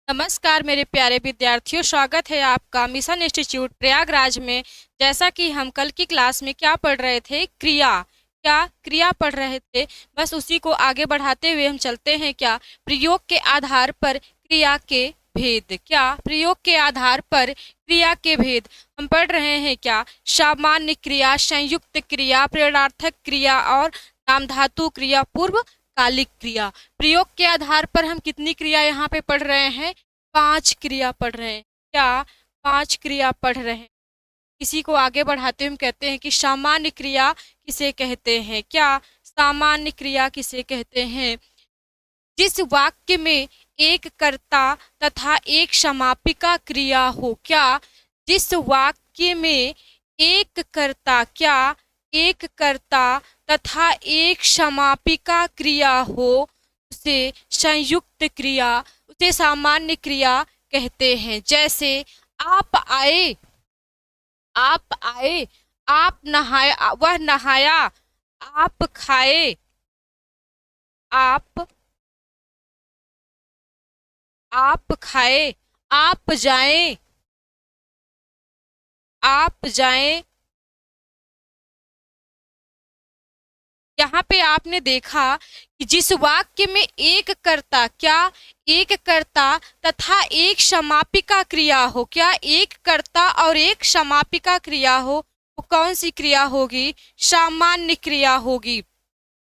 नमस्कार मेरे प्यारे विद्यार्थियों, स्वागत है आपका मिशन इंस्टीट्यूट प्रयागराज में। जैसा कि हम कल की क्लास में क्या पढ़ रहे थे, क्रिया पढ़ रहे थे। बस उसी को आगे बढ़ाते हुए हम चलते हैं। प्रयोग के आधार पर क्रिया के भेद। प्रयोग के आधार पर क्रिया के भेद हम पढ़ रहे हैं। सामान्य क्रिया, संयुक्त क्रिया, प्रेरणार्थक क्रिया और नामधातु क्रिया, पूर्व कालिक क्रिया। प्रयोग के आधार पर हम कितनी क्रिया यहाँ पे पढ़ रहे हैं? 5 क्रिया पढ़ रहे हैं। 5 क्रिया पढ़ रहे हैं। इसी को आगे बढ़ाते हुए हम कहते हैं कि सामान्य क्रिया किसे कहते हैं। सामान्य क्रिया किसे कहते हैं? जिस वाक्य में एक कर्ता तथा एक समापिका क्रिया हो। जिस वाक्य में एक कर्ता तथा एक समापिका क्रिया हो उसे संयुक्त क्रिया, उसे सामान्य क्रिया कहते हैं। जैसे आप आए, आप नहाए, वह नहाया, आप खाए, आप खाए, आप जाएं, यहाँ पे आपने देखा कि जिस वाक्य में एक कर्ता तथा एक समापिका क्रिया हो। एक कर्ता और एक समापिका क्रिया हो, वो कौन सी क्रिया होगी? सामान्य क्रिया होगी।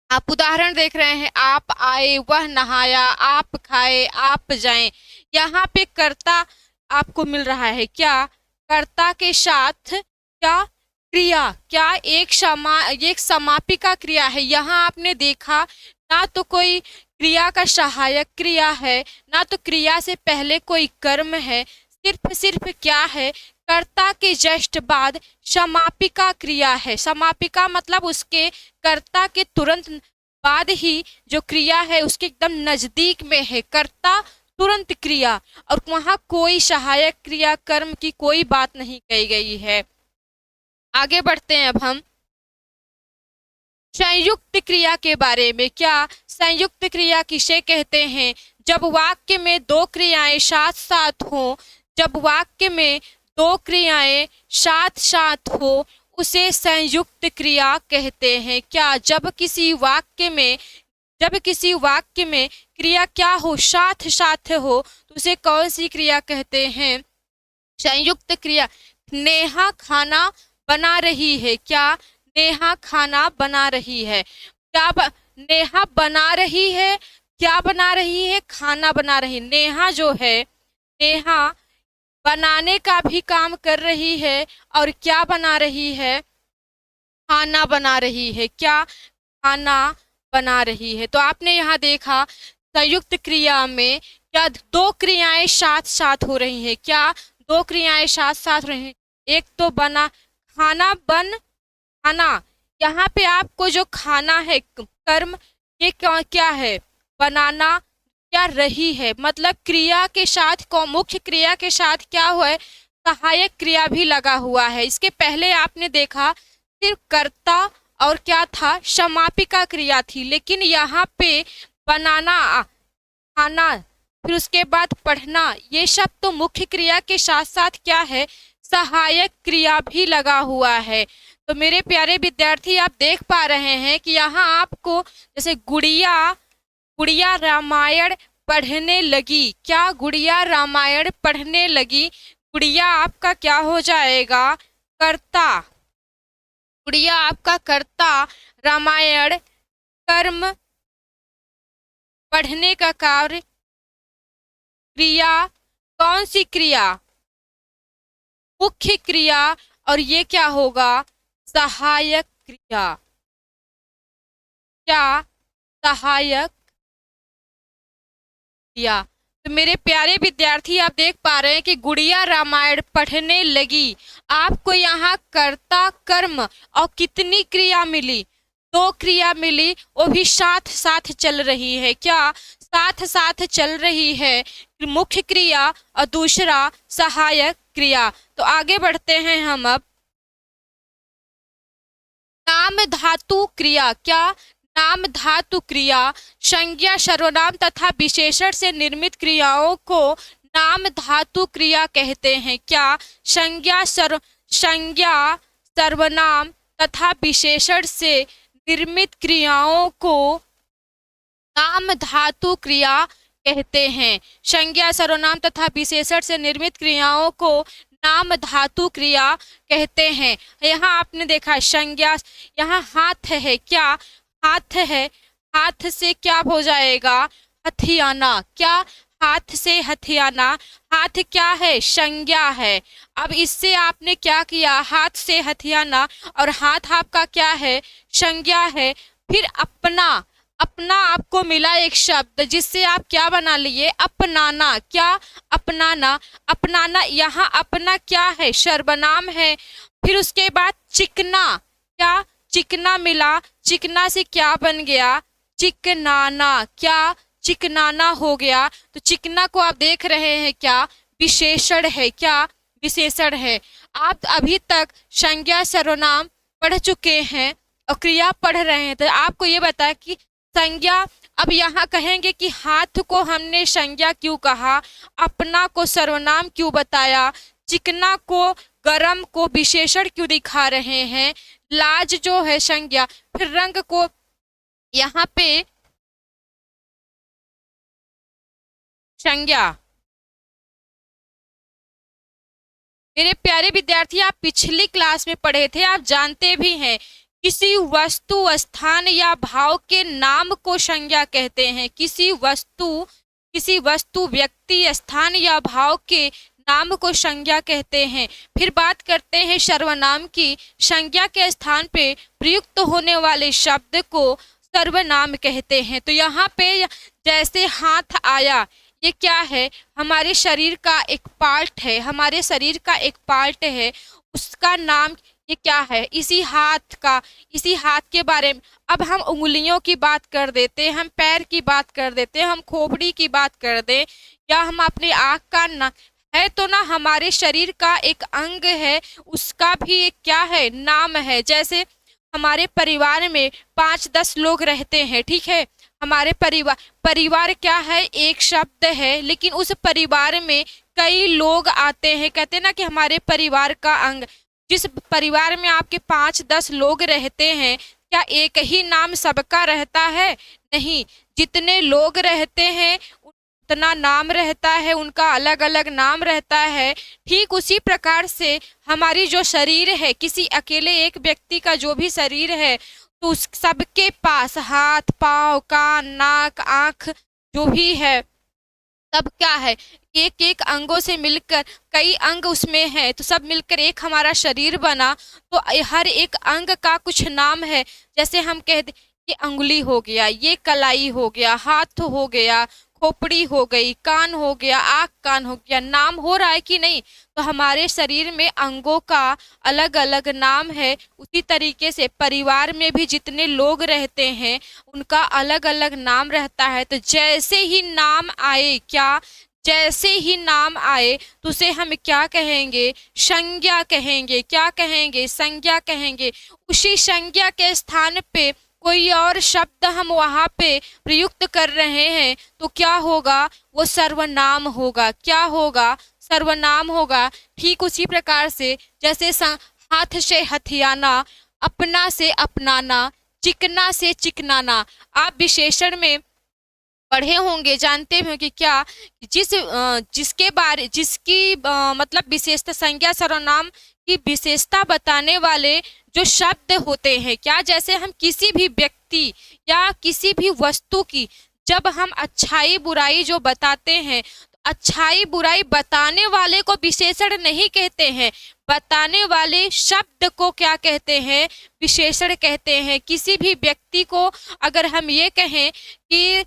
आप उदाहरण देख रहे हैं, आप आए, वह नहाया, आप खाए, आप जाएं। यहाँ पे कर्ता आपको मिल रहा है। कर्ता के साथ क्रिया, एक समापिका क्रिया है। यहाँ आपने देखा ना तो कोई क्रिया का सहायक क्रिया है, ना तो क्रिया से पहले कोई कर्म है। सिर्फ क्या है? कर्ता के जस्ट बाद समापिका क्रिया है। समापिका मतलब उसके कर्ता के तुरंत बाद ही जो क्रिया है उसके एकदम नजदीक में है कर्ता तुरंत क्रिया, और वहां कोई सहायक क्रिया कर्म की कोई बात नहीं कही गई है। आगे बढ़ते हैं अब हम संयुक्त क्रिया के बारे में। संयुक्त क्रिया किसे कहते हैं? जब वाक्य में दो क्रियाएं साथ साथ हो, उसे संयुक्त क्रिया कहते हैं। जब किसी वाक्य में क्रिया क्या हो? साथ हो, तो उसे कौन सी क्रिया कहते हैं? संयुक्त क्रिया। नेहा खाना बना रही है। नेहा खाना बना रही है। नेहा बना रही है, बना रही है? खाना बना रही। नेहा जो है, नेहा बनाने का भी काम कर रही है और क्या बना रही है? खाना बना रही है। खाना बना रही है। तो आपने यहाँ देखा संयुक्त क्रिया में दो क्रियाएं साथ साथ हो रही हैं। दो क्रियाएं साथ साथ रही हैं। एक तो खाना। यहाँ पे आपको जो खाना है कर्म, ये क्या है? बनाना। रही है मतलब क्रिया के साथ मुख्य क्रिया के साथ क्या हुआ है? सहायक क्रिया भी लगा हुआ है। इसके पहले आपने देखा सिर्फ कर्ता और क्या था? समापिका क्रिया थी। लेकिन यहाँ पे बनाना, खाना, फिर उसके बाद पढ़ना, ये सब तो मुख्य क्रिया के साथ साथ क्या है? सहायक क्रिया भी लगा हुआ है। तो मेरे प्यारे विद्यार्थी, आप देख पा रहे हैं कि यहाँ आपको जैसे गुड़िया रामायण पढ़ने लगी। गुड़िया रामायण पढ़ने लगी। गुड़िया आपका क्या हो जाएगा? कर्ता। गुड़िया आपका कर्ता, रामायण कर्म, पढ़ने का कार्य, क्रिया कौन सी क्रिया? मुख्य क्रिया। और ये क्या होगा? सहायक क्रिया। सहायक क्रिया। तो मेरे प्यारे विद्यार्थी, आप देख पा रहे हैं कि गुड़िया रामायण पढ़ने लगी। आपको यहाँ कर्ता कर्म और कितनी क्रिया मिली? दो क्रिया मिली, वो भी साथ साथ चल रही है। साथ साथ चल रही है, मुख्य क्रिया और दूसरा सहायक क्रिया। तो आगे बढ़ते हैं हम अब नाम धातु क्रिया। नाम धातु क्रिया संज्ञा, सर्वनाम तथा विशेषण से निर्मित क्रियाओं को नाम धातु क्रिया कहते हैं। क्या? संज्ञा सर्वनाम तथा विशेषण से निर्मित क्रियाओं को नाम धातु क्रिया कहते हैं। संज्ञा सर्वनाम तथा विशेषण से निर्मित क्रियाओं को नाम धातु क्रिया कहते हैं। यहाँ आपने देखा संज्ञा, यहाँ हाथ है, क्या हाथ है, हाथ से क्या हो जाएगा? हथियाना। क्या? हाथ से हथियाना। हाथ क्या है? संज्ञा है। अब इससे आपने क्या किया? हाथ से हथियाना और हाथ आपका क्या है? संज्ञा है। फिर अपना, अपना आपको मिला एक शब्द जिससे आप क्या बना लिए? अपनाना। क्या? अपनाना। अपनाना, यहाँ अपना क्या है? सर्वनाम है। फिर उसके बाद चिकना, क्या? चिकना मिला, चिकना से क्या बन गया? चिकनाना। क्या? चिकनाना हो गया। तो चिकना को आप देख रहे हैं, क्या विशेषण है? क्या विशेषण है? आप अभी तक संज्ञा सर्वनाम पढ़ चुके हैं और क्रिया पढ़ रहे हैं, तो आपको ये बताया कि संज्ञा, अब यहाँ कहेंगे कि हाथ को हमने संज्ञा क्यों कहा, अपना को सर्वनाम क्यों बताया, चिकना को, गरम को विशेषण क्यों दिखा रहे हैं, लाज जो है संज्ञा, फिर रंग को यहाँ पे संज्ञा। मेरे प्यारे विद्यार्थी, आप पिछली क्लास में पढ़े थे, आप जानते भी हैं, किसी वस्तु, स्थान या भाव के नाम को संज्ञा कहते हैं। किसी वस्तु, व्यक्ति, स्थान या भाव के नाम को संज्ञा कहते हैं। फिर बात करते हैं सर्वनाम की। संज्ञा के स्थान पे प्रयुक्त होने वाले शब्द को सर्वनाम कहते हैं। तो यहाँ पे जैसे हाथ आया, ये क्या है? हमारे शरीर का एक पार्ट है, हमारे शरीर का एक पार्ट है, उसका नाम ये क्या है? इसी हाथ का, इसी हाथ के बारे में अब हम उंगलियों की बात कर देते हैं, हम पैर की बात कर देते हैं, हम खोपड़ी की बात कर दें, या हम अपने आँख का ना है, तो ना हमारे शरीर का एक अंग है, उसका भी एक क्या है? नाम है। जैसे हमारे परिवार में 5-10 लोग रहते हैं, ठीक है, हमारे परिवार क्या है? एक शब्द है, लेकिन उस परिवार में कई लोग आते हैं, कहते हैं ना कि हमारे परिवार का अंग। जिस परिवार में आपके 5-10 लोग रहते हैं, क्या एक ही नाम सबका रहता है? नहीं, जितने लोग रहते हैं उतना नाम रहता है, उनका अलग अलग नाम रहता है। ठीक उसी प्रकार से हमारी जो शरीर है, किसी अकेले एक व्यक्ति का जो भी शरीर है, तो उस सबके पास हाथ, पाँव, कान, नाक, आँख जो भी है, सब क्या है? एक एक अंगों से मिलकर, कई अंग उसमें है, तो सब मिलकर एक हमारा शरीर बना। तो हर एक अंग का कुछ नाम है। जैसे हम कहते, ये अंगुली हो गया, ये कलाई हो गया, हाथ हो गया, खोपड़ी हो गई, कान हो गया, आँख, कान हो गया, नाम हो रहा है कि नहीं? तो हमारे शरीर में अंगों का अलग अलग नाम है। उसी तरीके से परिवार में भी जितने लोग रहते हैं उनका अलग अलग नाम रहता है। तो जैसे ही नाम आए, क्या? जैसे ही नाम आए तो उसे हम क्या कहेंगे? संज्ञा कहेंगे। क्या कहेंगे? संज्ञा कहेंगे। उसी संज्ञा के स्थान पे कोई और शब्द हम वहाँ पे प्रयुक्त कर रहे हैं तो क्या होगा? वो सर्वनाम होगा। क्या होगा? सर्वनाम होगा। ठीक उसी प्रकार से जैसे हाथ से हथियाना, अपना से अपनाना, चिकना से चिकनाना। आप विशेषण में पढ़े होंगे, जानते हैं कि क्या जिसकी मतलब विशेषता, संज्ञा सर्वनाम की विशेषता बताने वाले जो शब्द होते हैं, क्या? जैसे हम किसी भी व्यक्ति या किसी भी वस्तु की जब हम अच्छाई बुराई जो बताते हैं, तो अच्छाई बुराई बताने वाले को विशेषण नहीं कहते हैं, बताने वाले शब्द को क्या कहते हैं? विशेषण कहते हैं। किसी भी व्यक्ति को अगर हम ये कहें कि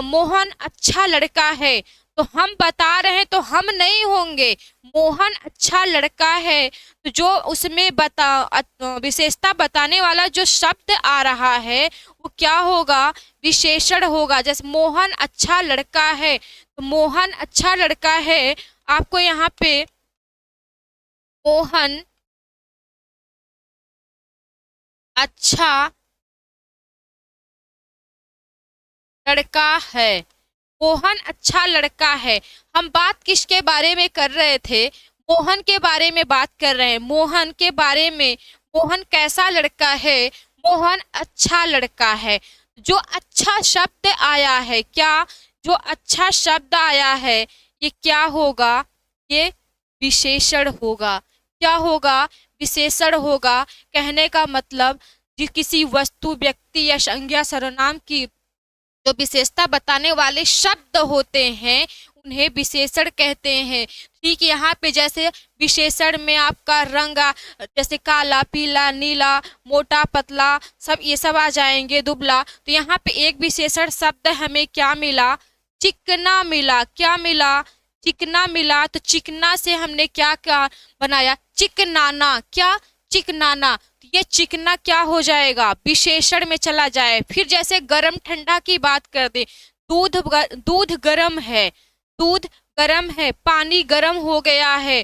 मोहन अच्छा लड़का है, तो हम बता रहे हैं तो हम नहीं होंगे, मोहन अच्छा लड़का है, तो जो उसमें विशेषता बताने वाला जो शब्द आ रहा है वो क्या होगा? विशेषण होगा। जैसे मोहन अच्छा लड़का है, तो मोहन अच्छा लड़का है, आपको यहाँ पे मोहन अच्छा लड़का है, मोहन अच्छा लड़का है। हम बात किसके बारे में कर रहे थे? मोहन के बारे में बात कर रहे हैं। मोहन के बारे में, मोहन कैसा लड़का है? मोहन अच्छा लड़का है। जो अच्छा शब्द आया है, क्या जो अच्छा शब्द आया है ये क्या होगा? ये विशेषण होगा। क्या होगा? विशेषण होगा। कहने का मतलब किसी वस्तु, व्यक्ति या संज्ञा, सर्वनाम की जो विशेषता बताने वाले शब्द होते हैं उन्हें विशेषण कहते हैं। ठीक, यहाँ पे जैसे विशेषण में आपका रंग जैसे काला, पीला, नीला, मोटा, पतला, सब ये सब आ जाएंगे, दुबला। तो यहाँ पे एक विशेषण शब्द हमें क्या मिला? चिकना मिला। क्या मिला? चिकना मिला। तो चिकना से हमने क्या क्या बनाया? चिकनाना। क्या? चिकनाना। तो ये चिकना क्या हो जाएगा? विशेषण में चला जाए। फिर जैसे गरम ठंडा की बात कर दे, दूध गरम है, दूध गरम है, पानी गरम हो गया है,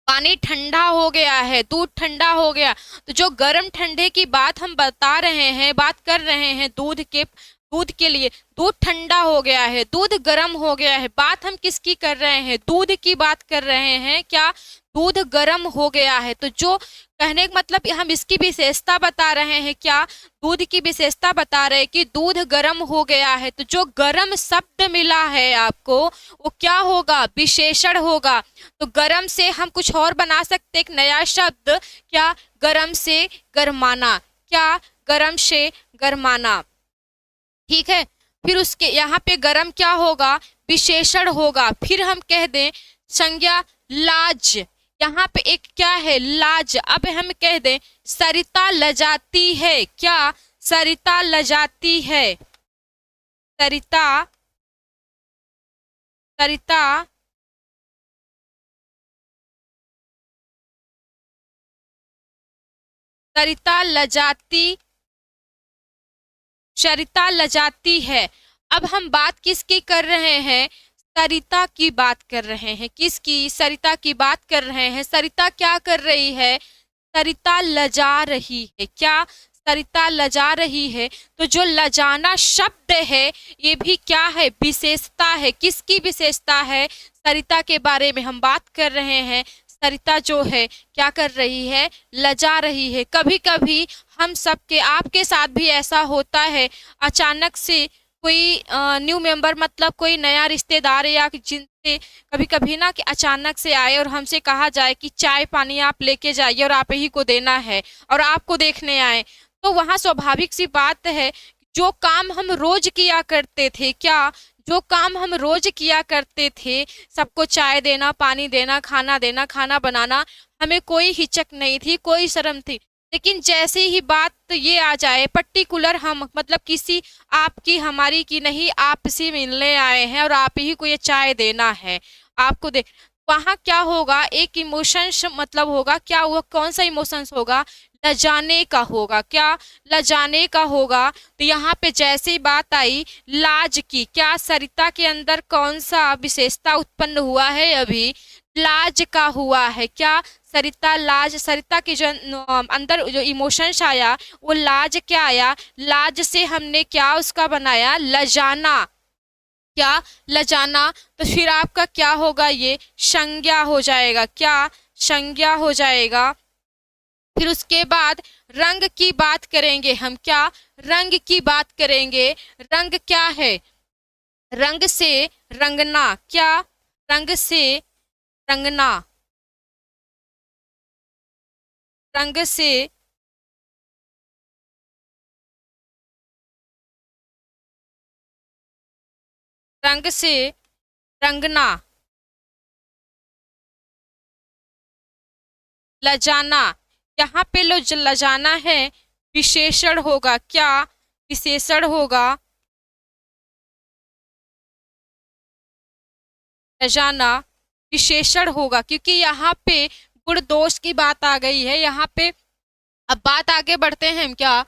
पानी ठंडा हो गया है, दूध ठंडा हो गया। तो जो गरम ठंडे की बात हम बता रहे हैं, बात कर रहे हैं दूध के लिए, दूध ठंडा हो गया है, दूध गर्म हो गया है। बात हम किसकी कर रहे हैं? दूध की बात कर रहे हैं। क्या? दूध गर्म हो गया है। तो जो कहने का मतलब हम इसकी विशेषता बता रहे हैं। क्या? दूध की विशेषता बता रहे हैं कि दूध गर्म हो गया है। तो जो गर्म शब्द मिला है आपको वो क्या होगा? विशेषण होगा। तो गर्म से हम कुछ और बना सकते, एक नया शब्द। क्या? गर्म से गरमाना। क्या? गर्म से गरमाना। ठीक है। फिर उसके यहाँ पे गरम क्या होगा? विशेषण होगा। फिर हम कह दें संज्ञा लाज। यहाँ पे एक क्या है? लाज। अब हम कह दें सरिता लजाती है। क्या? सरिता लजाती है। सरिता, सरिता सरिता लजाती, सरिता लजाती है। अब हम बात किसकी कर रहे हैं? सरिता की बात कर रहे हैं। किसकी? सरिता की बात कर रहे हैं। सरिता क्या कर रही है? सरिता लजा रही है। क्या? सरिता लजा रही है। तो जो लजाना शब्द है ये भी क्या है? विशेषता है। किसकी विशेषता है? सरिता के बारे में हम बात कर रहे हैं। सरिता जो है क्या कर रही है? लजा रही है। कभी कभी हम सबके, आपके साथ भी ऐसा होता है, अचानक से कोई न्यू मेंबर, मतलब कोई नया रिश्तेदार या जिनसे कभी कभी ना कि अचानक से आए और हमसे कहा जाए कि चाय पानी आप लेके जाइए और आप ही को देना है और आपको देखने आए। तो वहाँ स्वाभाविक सी बात है, जो काम हम रोज किया करते थे, क्या? जो काम हम रोज किया करते थे, सबको चाय देना, पानी देना, खाना बनाना, हमें कोई हिचक नहीं थी, कोई शर्म थी। लेकिन जैसे ही बात ये आ जाए पर्टिकुलर, हम मतलब किसी आपकी हमारी की नहीं, आपसे मिलने आए हैं और आप ही को ये चाय देना है, आपको दे, वहाँ क्या होगा? एक इमोशंस मतलब होगा। क्या वो कौन सा इमोशंस होगा? लजाने का होगा। क्या? लजाने का होगा। तो यहाँ पे जैसे ही बात आई लाज की, क्या सरिता के अंदर कौन सा विशेषता उत्पन्न हुआ है? अभी लाज का हुआ है। क्या? सरिता लाज, सरिता के जो अंदर जो इमोशंस आया वो लाज क्या आया? लाज से हमने क्या उसका बनाया? लजाना। क्या? लजाना। तो फिर आपका क्या होगा? ये संज्ञा हो जाएगा। क्या? संज्ञा हो जाएगा। फिर उसके बाद रंग की बात करेंगे हम। क्या? रंग की बात करेंगे। रंग क्या है? रंग से रंगना। क्या? रंग से रंगना। रंग से रंग से रंगना। लजाना। यहाँ पे लो जो लजाना है विशेषण होगा। क्या? विशेषण होगा। लजाना विशेषण होगा, क्योंकि यहाँ पे गुण दोष की बात आ गई है यहाँ पे। अब बात आगे बढ़ते हैं हम। क्या?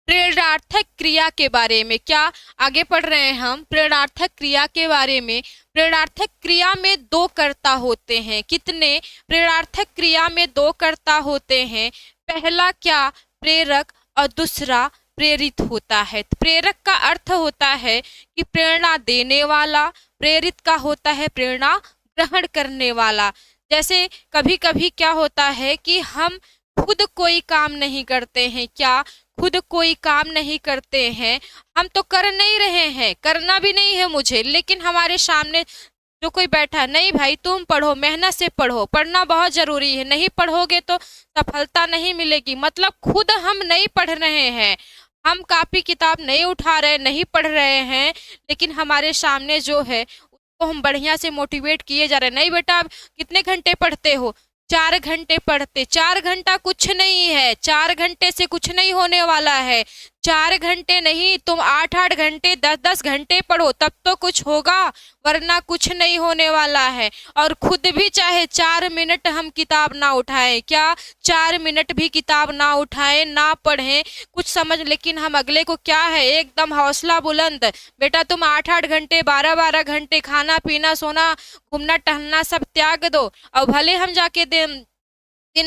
प्रेरणार्थक क्रिया के बारे में। क्या? आगे पढ़ रहे हैं हम प्रेरणार्थक क्रिया के बारे में। प्रेरणार्थक क्रिया में दो कर्ता होते हैं। कितने? प्रेरणार्थक क्रिया में दो कर्ता होते हैं। पहला क्या? प्रेरक और दूसरा प्रेरित होता है। प्रेरक का अर्थ होता है कि प्रेरणा देने वाला, प्रेरित का होता है प्रेरणा ग्रहण करने वाला। जैसे कभी कभी क्या होता है कि हम खुद कोई काम नहीं करते हैं, क्या खुद कोई काम नहीं करते हैं, हम तो कर नहीं रहे हैं, करना भी नहीं है मुझे, लेकिन हमारे सामने जो कोई बैठा, नहीं भाई तुम पढ़ो, मेहनत से पढ़ो, पढ़ना बहुत जरूरी है, नहीं पढ़ोगे तो सफलता नहीं मिलेगी। मतलब खुद हम नहीं पढ़ रहे हैं, हम कॉपी किताब नहीं उठा रहे, नहीं पढ़ रहे हैं, लेकिन हमारे सामने जो है उसको हम बढ़िया से मोटिवेट किए जा रहे हैं। नहीं बेटा आप कितने घंटे पढ़ते हो? 4 घंटे पढ़ते। 4 घंटा कुछ नहीं है, 4 घंटे से कुछ नहीं होने वाला है। 4 घंटे नहीं, तुम 8-8 घंटे 10-10 घंटे पढ़ो, तब तो कुछ होगा, वरना कुछ नहीं होने वाला है। और खुद भी चाहे 4 मिनट हम किताब ना उठाएं, क्या 4 मिनट भी किताब ना उठाएं, ना पढ़ें कुछ समझ, लेकिन हम अगले को क्या है एकदम हौसला बुलंद, बेटा तुम 8-8 घंटे 12-12 घंटे खाना पीना सोना घूमना टहलना सब त्याग दो, और भले हम जाके दिन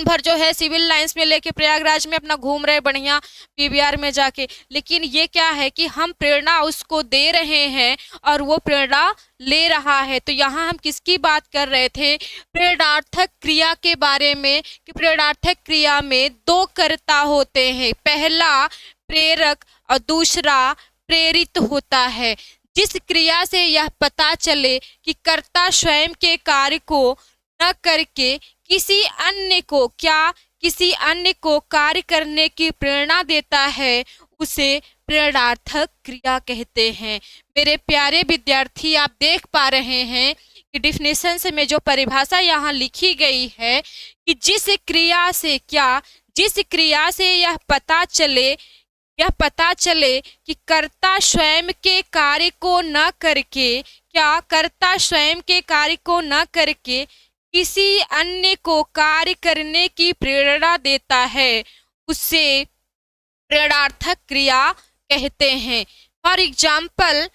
भर जो है सिविल लाइंस में लेके प्रयागराज में अपना घूम रहे बढ़िया पीवीआर में जाके, लेकिन ये क्या है कि हम प्रेरणा उसको दे रहे हैं और वो प्रेरणा ले रहा है। तो यहाँ हम किसकी बात कर रहे थे? प्रेरणार्थक क्रिया के बारे में, कि प्रेरणार्थक क्रिया में 2 कर्ता होते हैं, पहला प्रेरक और दूसरा प्रेरित होता है। जिस क्रिया से यह पता चले कि कर्ता स्वयं के कार्य को न करके किसी अन्य को, क्या किसी अन्य को कार्य करने की प्रेरणा देता है, उसे प्रेरणार्थक क्रिया कहते हैं। मेरे प्यारे विद्यार्थी, आप देख पा रहे हैं कि डिफिनेशन में जो परिभाषा यहाँ लिखी गई है कि जिस क्रिया से, क्या जिस क्रिया से यह पता चले कि कर्ता स्वयं के कार्य को न करके, क्या कर्ता स्वयं के कार्य को न करके किसी अन्य को कार्य करने की प्रेरणा देता है, उसे प्रेरणार्थक क्रिया कहते हैं। फॉर एग्जाम्पल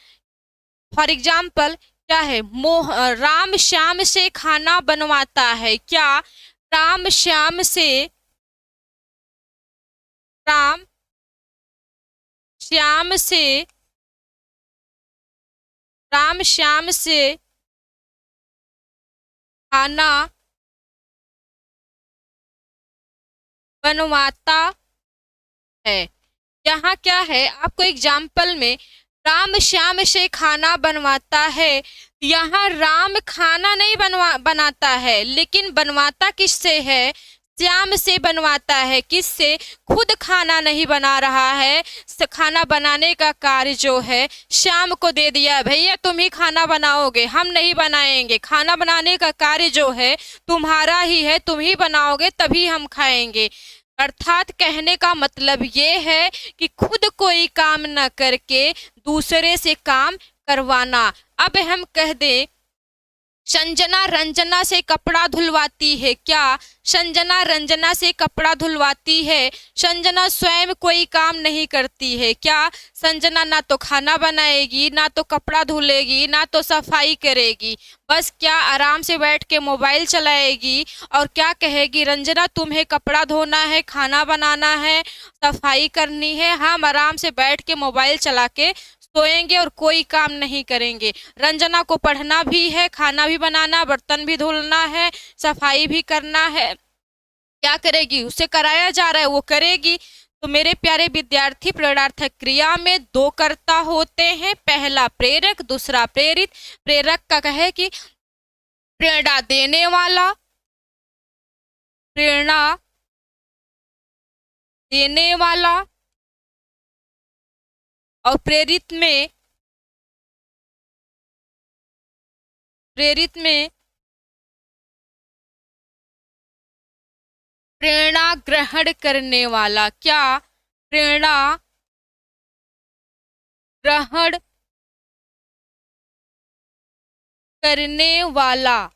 क्या है? राम श्याम से खाना बनवाता है, क्या राम श्याम से खाना बनवाता है। यहाँ क्या है, आपको एग्जाम्पल में राम श्याम से खाना बनवाता है, यहाँ राम खाना नहीं बनाता है, लेकिन बनवाता किससे है? श्याम से बनवाता है। किससे? खुद खाना नहीं बना रहा है, खाना बनाने का कार्य जो है श्याम को दे दिया, भैया तुम ही खाना बनाओगे, हम नहीं बनाएंगे, खाना बनाने का कार्य जो है तुम्हारा ही है, तुम ही बनाओगे तभी हम खाएंगे। अर्थात कहने का मतलब ये है कि खुद कोई काम न करके दूसरे से काम करवाना। अब हम कह दें संजना रंजना से कपड़ा धुलवाती है, क्या संजना रंजना से कपड़ा धुलवाती है? संजना स्वयं कोई काम नहीं करती है, क्या संजना ना तो खाना बनाएगी, ना तो कपड़ा धुलेगी, ना तो सफाई करेगी, बस क्या आराम से बैठ के मोबाइल चलाएगी और क्या कहेगी, रंजना तुम्हें कपड़ा धोना है, खाना बनाना है, सफाई करनी है, हम आराम से बैठ के मोबाइल चला के सोएंगे और कोई काम नहीं करेंगे। रंजना को पढ़ना भी है, खाना भी बनाना, बर्तन भी धुलना है, सफाई भी करना है, क्या करेगी? उसे कराया जा रहा है, वो करेगी। तो मेरे प्यारे विद्यार्थी, प्रेरणार्थक क्रिया में 2 कर्ता होते हैं, पहला प्रेरक, दूसरा प्रेरित। प्रेरक का कहे कि प्रेरणा देने वाला, प्रेरणा देने वाला, और प्रेरित में प्रेरणा ग्रहण करने वाला, क्या प्रेरणा ग्रहण करने वाला,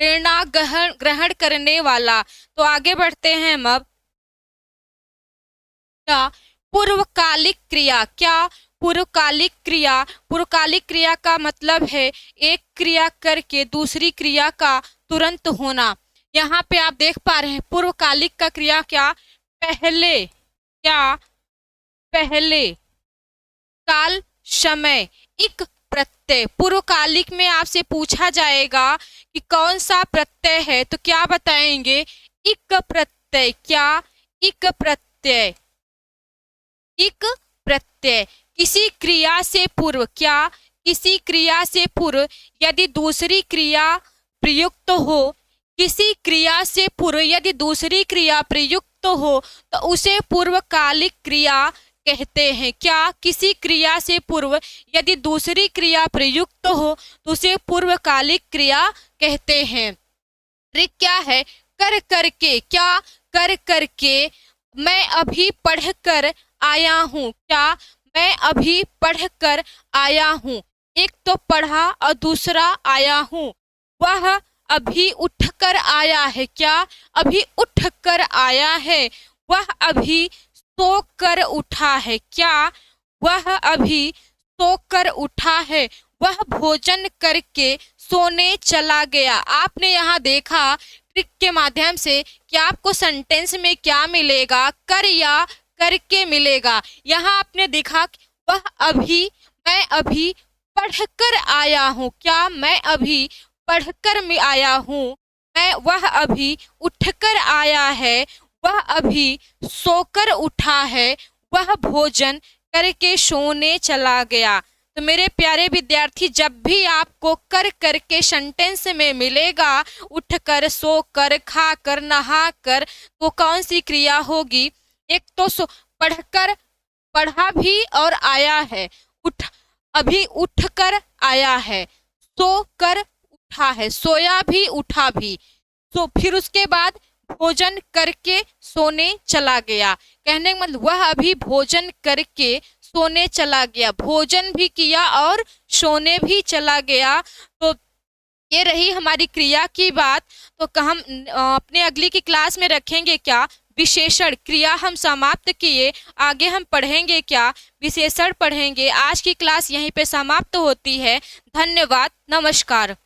प्रेरणा ग्रहण करने वाला। तो आगे बढ़ते हैं हम अब। क्या पूर्वकालिक क्रिया, क्या पूर्वकालिक क्रिया? पूर्वकालिक क्रिया का मतलब है एक क्रिया करके दूसरी क्रिया का तुरंत होना। यहाँ पे आप देख पा रहे हैं पूर्वकालिक का क्रिया क्या? पहले क्या पहले काल समय एक प्रत्यय, पूर्वकालिक में आपसे पूछा जाएगा कि कौन सा प्रत्यय है तो क्या बताएंगे? इक प्रत्यय। क्या? इक प्रत्यय। इक प्रत्यय किसी क्रिया से पूर्व। क्या? किसी क्रिया से पूर्व यदि दूसरी क्रिया प्रयुक्त हो, किसी क्रिया से पूर्व यदि दूसरी क्रिया प्रयुक्त हो तो उसे पूर्वकालिक क्रिया कहते हैं। क्या? किसी क्रिया से पूर्व यदि दूसरी क्रिया प्रयुक्त हो तो उसे पूर्वकालिक क्रिया कहते हैं। ट्रिक क्या है? कर करके। क्या? कर करके। मैं अभी पढ़ कर आया हूँ। क्या? मैं अभी पढ़ कर आया हूँ। एक तो पढ़ा और दूसरा आया हूँ। वह अभी उठकर आया है। क्या? अभी उठकर आया है। वह अभी सोकर उठा है। क्या? वह अभी सोकर उठा है। वह भोजन करके सोने चला गया। आपने यहाँ देखा ट्रिक के माध्यम से कि आपको सेंटेंस में क्या मिलेगा? कर या करके मिलेगा। यहाँ आपने देखा वह अभी, मैं अभी पढ़कर आया हूँ। क्या? मैं अभी पढ़कर में आया हूँ। वह अभी उठकर आया है। वह अभी सोकर उठा है। वह भोजन करके सोने चला गया। तो मेरे प्यारे विद्यार्थी, जब भी आपको कर करके सेंटेंस में मिलेगा, उठकर, सोकर, खाकर, नहाकर, तो कौन सी क्रिया होगी? एक तो पढ़कर, पढ़ा भी और आया है। अभी उठकर आया है। सोकर उठा है। सोया भी, उठा भी। तो फिर उसके बाद भोजन करके सोने चला गया। कहने का मतलब वह अभी भोजन करके सोने चला गया। भोजन भी किया और सोने भी चला गया। तो ये रही हमारी क्रिया की बात। तो हम अपने अगली की क्लास में रखेंगे क्या? विशेषण। क्रिया हम समाप्त किए, आगे हम पढ़ेंगे क्या? विशेषण पढ़ेंगे। आज की क्लास यहीं पे समाप्त होती है। धन्यवाद। नमस्कार।